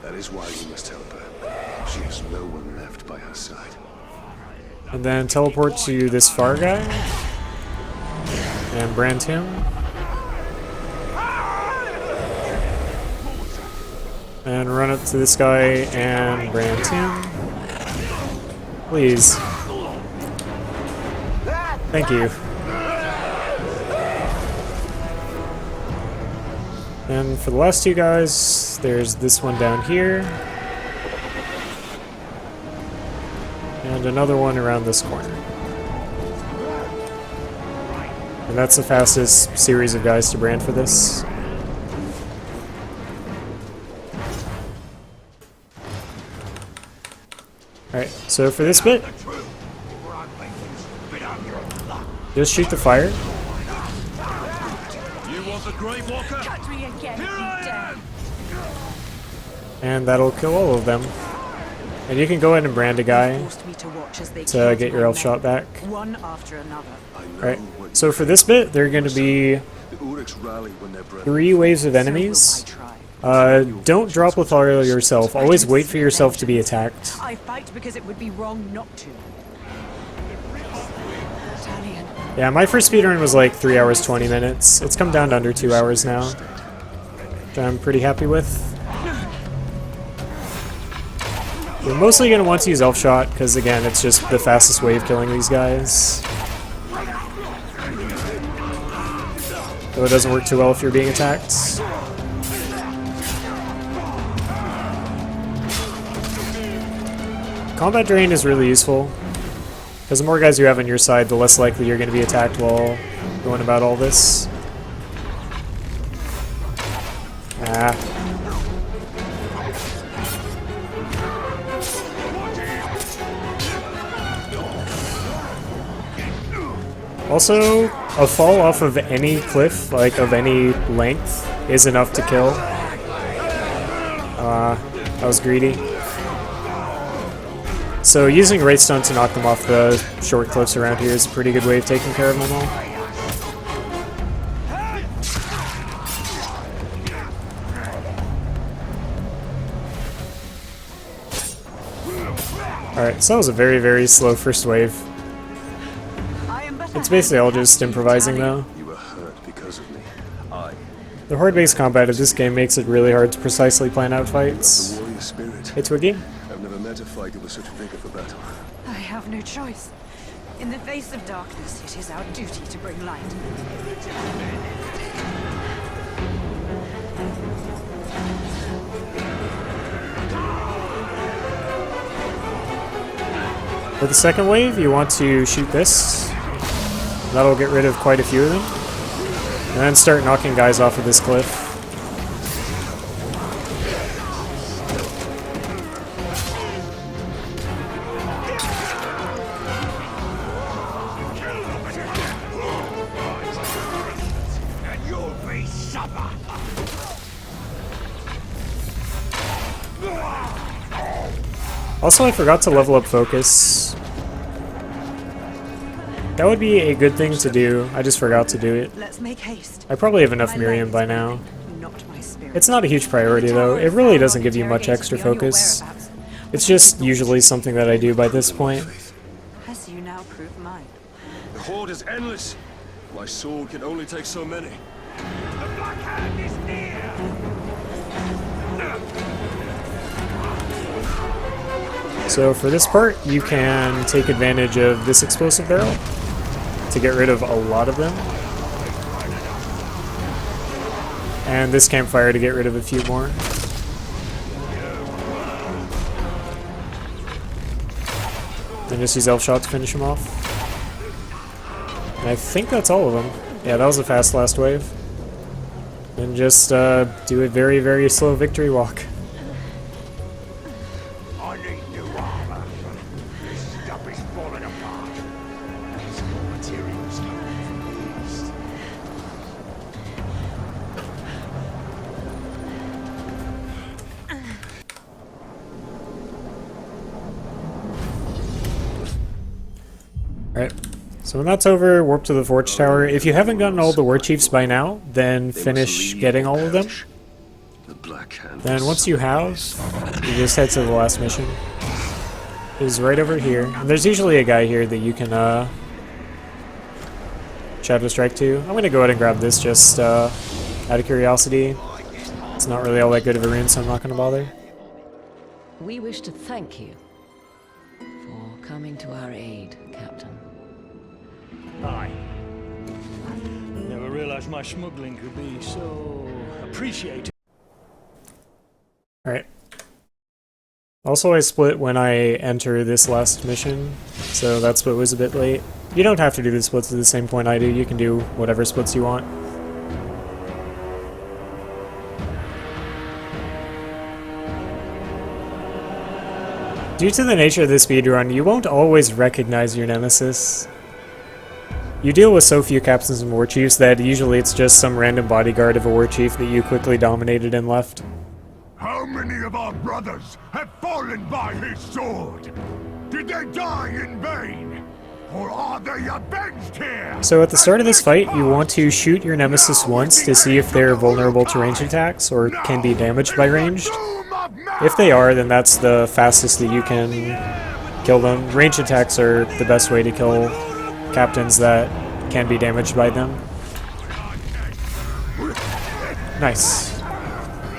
That is why you must help her. She has no one left by her side. And then teleport to this far guy. And brand him. And run up to this guy and brand him. Please. Thank you. And for the last two guys, there's this one down here. And another one around this corner. And that's the fastest series of guys to brand for this. Alright, so for this bit, just shoot the fire. You want the Grave Walker? Catch me again, Here I you dare. am! And that'll kill all of them. And you can go ahead and brand a guy Forced me to watch as they to killed get your my elf men, shot back. one after another. Alright, so for this bit, there are going to be The Uruks rally when their brethren 3 waves of So enemies. will I try. Don't drop Lothario yourself. Always wait for yourself to be attacked. I fight because it would be wrong not to. Battalion. Yeah, my first speedrun was like 3 hours 20 minutes. It's come down to under 2 hours now, which I'm pretty happy with. You're mostly going to want to use Elf Shot, because again, it's just the fastest way of killing these guys. Though it doesn't work too well if you're being attacked. Combat Drain is really useful, because the more guys you have on your side, the less likely you're going to be attacked while going about all this. Ah. Also, a fall off of any cliff, like of any length, is enough to kill. I was greedy. So using Wraith Stun to knock them off the short cliffs around here is a pretty good way of taking care of them all. Alright, so that was a very, very slow first wave. It's basically all just improvising though. you were hurt because of me. The horde-based combat of this game makes it really hard to precisely plan out fights. The warrior a spirit. Hey, Twiggy. I've never met a fighter with such vigor for battle. I have no choice. In the face of darkness, it is our duty to bring light. For the second wave, you want to shoot this. That'll get rid of quite a few of them. And then start knocking guys off of this cliff. Also, I forgot to level up focus. That would be a good thing to do. I just forgot to do it. Let's make haste. I probably have enough My Miriam by light is now. burning, not my spirit. It's not a huge priority though. It really doesn't give you much extra focus. It's just usually something that I do by this point. As you now prove mine. The horde is endless. My sword can only take so many. The Black Hand is near! So for this part, you can take advantage of this explosive barrel to get rid of a lot of them. And this campfire to get rid of a few more. Then just use elf shot to finish them off. And I think that's all of them. Yeah, that was a fast last wave. Then just do a very, very slow victory walk. I need new armor. This stuff is falling apart. These materials come from the east. Alright, so when that's over, warp to the Forge Tower. If you haven't gotten all the War Chiefs by now, then finish getting all of them. The Black Hand. Then once you have, you just head to the last mission. It's right over here. And there's usually a guy here that you can Shadow Strike to. I'm gonna go ahead and grab this just out of curiosity. It's not really all that good of a rune, so I'm not gonna bother. We wish to thank you for coming to our aid, Captain. Aye. Never realized my smuggling could be so appreciated. Alright. Also, I split when I enter this last mission, so that split was a bit late. You don't have to do the splits at the same point I do, you can do whatever splits you want. Due to the nature of this speedrun, you won't always recognize your nemesis. You deal with so few captains and war chiefs that usually it's just some random bodyguard of a war chief that you quickly dominated and left. How many of our brothers have fallen by his sword? Did they die in vain? Or are they avenged here? So at the start of this fight, you want to shoot your nemesis once to see if they're vulnerable to ranged attacks or can be damaged by ranged. If they are, then that's the fastest that you can kill them. Ranged attacks are the best way to kill captains that can be damaged by them. Nice.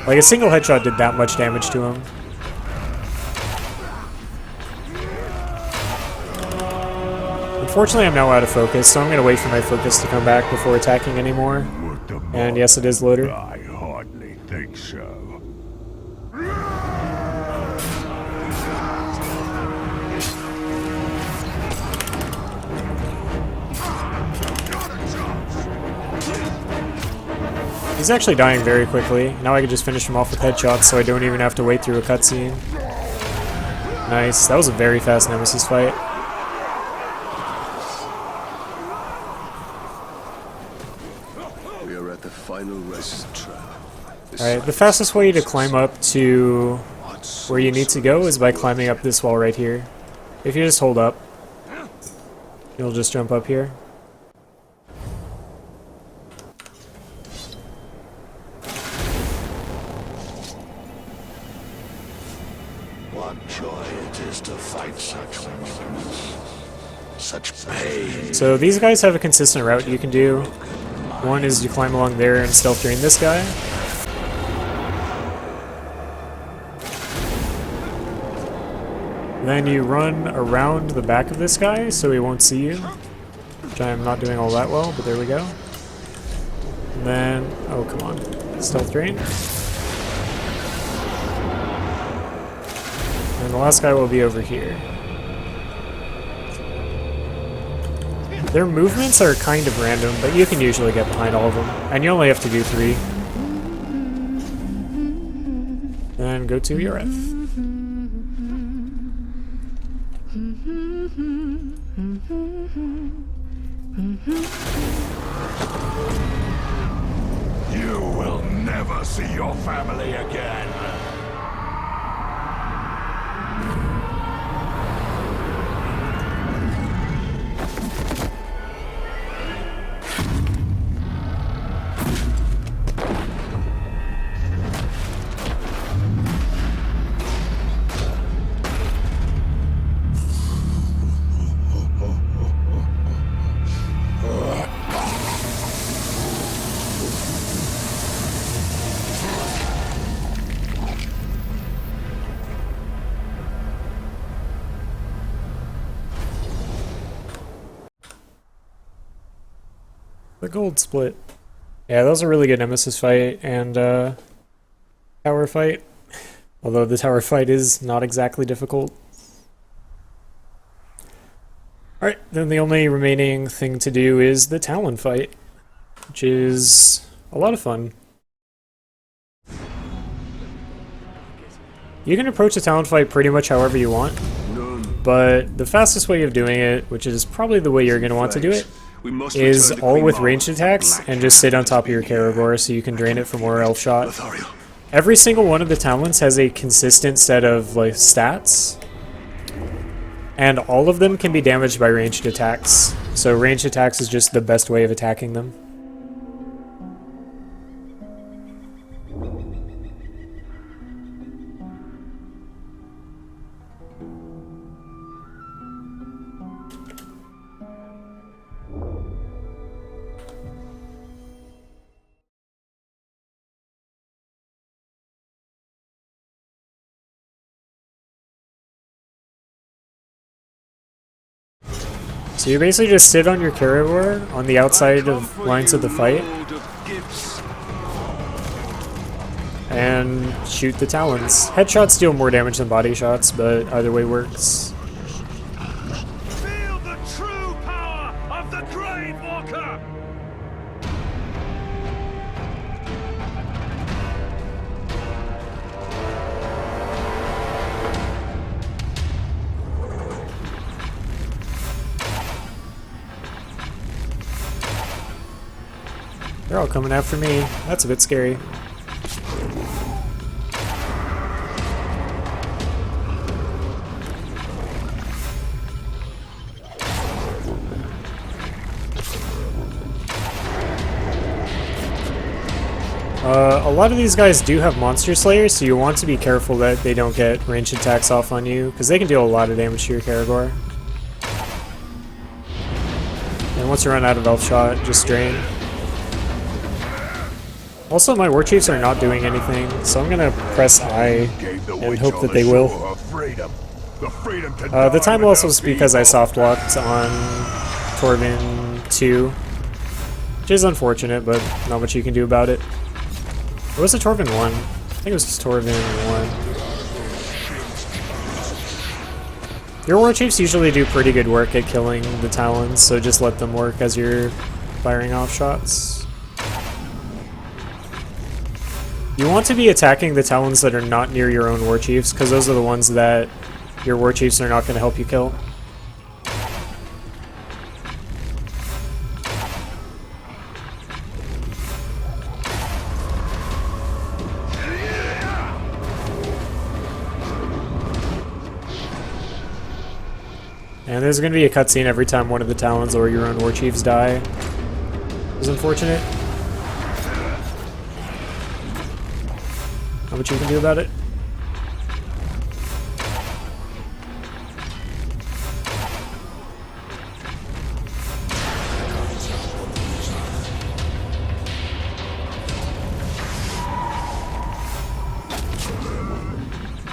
Like a single headshot did that much damage to him. Unfortunately, I'm now out of focus, so I'm going to wait for my focus to come back before attacking anymore. And yes, it is loader. I hardly think so. He's actually dying very quickly. Now I can just finish him off with headshots so I don't even have to wait through a cutscene. Nice. That was a very fast nemesis fight. We are at the final rest trap. Alright, the fastest way to climb up to where you need to go is by climbing up this wall right here. If you just hold up, you'll just jump up here. What joy it is to fight such ones. Such pain. So these guys have a consistent route you can do. One is you climb along there and stealth drain this guy. Then you run around the back of this guy so he won't see you. Which I'm not doing all that well, but there we go. And then, oh come on, stealth drain. And the last guy will be over here. Their movements are kind of random, but you can usually get behind all of them. And you only have to do 3. Then go to your F. You will never see your family again. The gold split. Yeah, that was a really good Nemesis fight and tower fight. Although the tower fight is not exactly difficult. Alright, then the only remaining thing to do is the Talon fight, which is a lot of fun. You can approach a Talon fight pretty much however you want, but the fastest way of doing it, which is probably the way you're going to want to do it, is all with ranged attacks and just sit on top of your Karagor so you can drain it for more elf shot. Every single one of the talents has a consistent set of like stats, and all of them can be damaged by ranged attacks. So ranged attacks is just the best way of attacking them. So you basically just sit on your Karagor on the outside of lines of the fight and shoot the talons. Headshots deal more damage than body shots, but either way works. Feel the true power of the Grave Walker! They're all coming after me. That's a bit scary. A lot of these guys do have Monster Slayers, so you want to be careful that they don't get ranged attacks off on you, because they can deal a lot of damage to your Karagor. And once you run out of elf shot, just drain. Also, my war chiefs are not doing anything, so I'm gonna press I and hope that they will. The time loss was because I soft locked on Torvin 2, which is unfortunate, but not much you can do about it. Or was it Torvin 1? I think it was just Torvin 1. Your war chiefs usually do pretty good work at killing the talons, so just let them work as you're firing off shots. You want to be attacking the talons that are not near your own war chiefs, because those are the ones that your war chiefs are not going to help you kill. And there's going to be a cutscene every time one of the talons or your own war chiefs die. It's unfortunate. Not much you can do about it.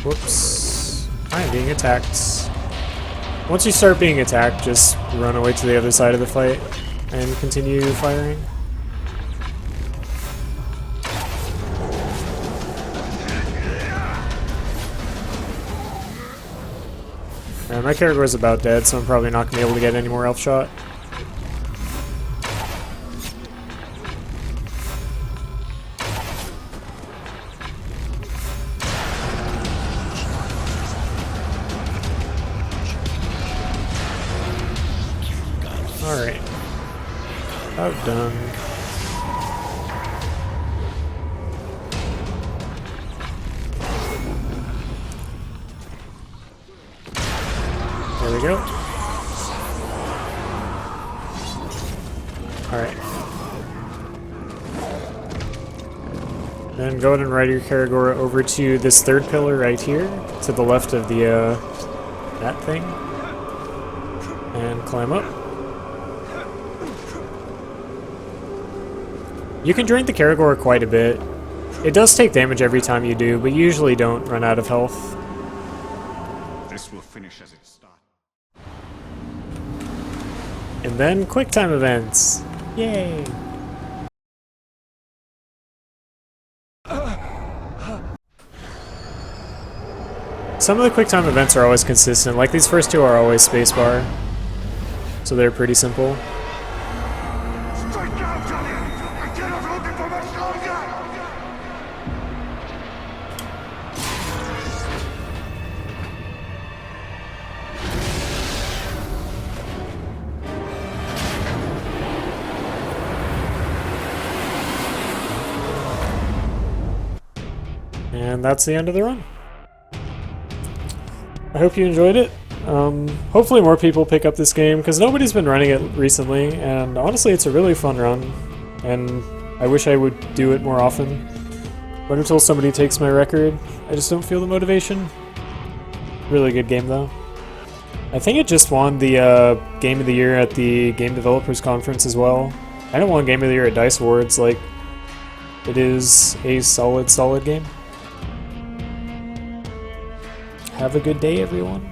Whoops. I am being attacked. Once you start being attacked, just run away to the other side of the fight and continue firing. My character is about dead, so I'm probably not going to be able to get any more elf shot. Alright. About done. There we go. Alright. Then go ahead and ride your Karagora over to this third pillar right here, to the left of the, that thing. And climb up. You can drain the Karagora quite a bit. It does take damage every time you do, but you usually don't run out of health. This will finish as it started. And then quick time events. Yay! Some of the quick time events are always consistent, like these first two are always spacebar. So they're pretty simple. And that's the end of the run. I hope you enjoyed it. Hopefully more people pick up this game, because nobody's been running it recently, and honestly it's a really fun run, and I wish I would do it more often. But until somebody takes my record, I just don't feel the motivation. Really good game though. I think it just won the Game of the Year at the Game Developers Conference as well. And it won Game of the Year at DICE Awards. Like, it is a solid game. Have a good day, everyone.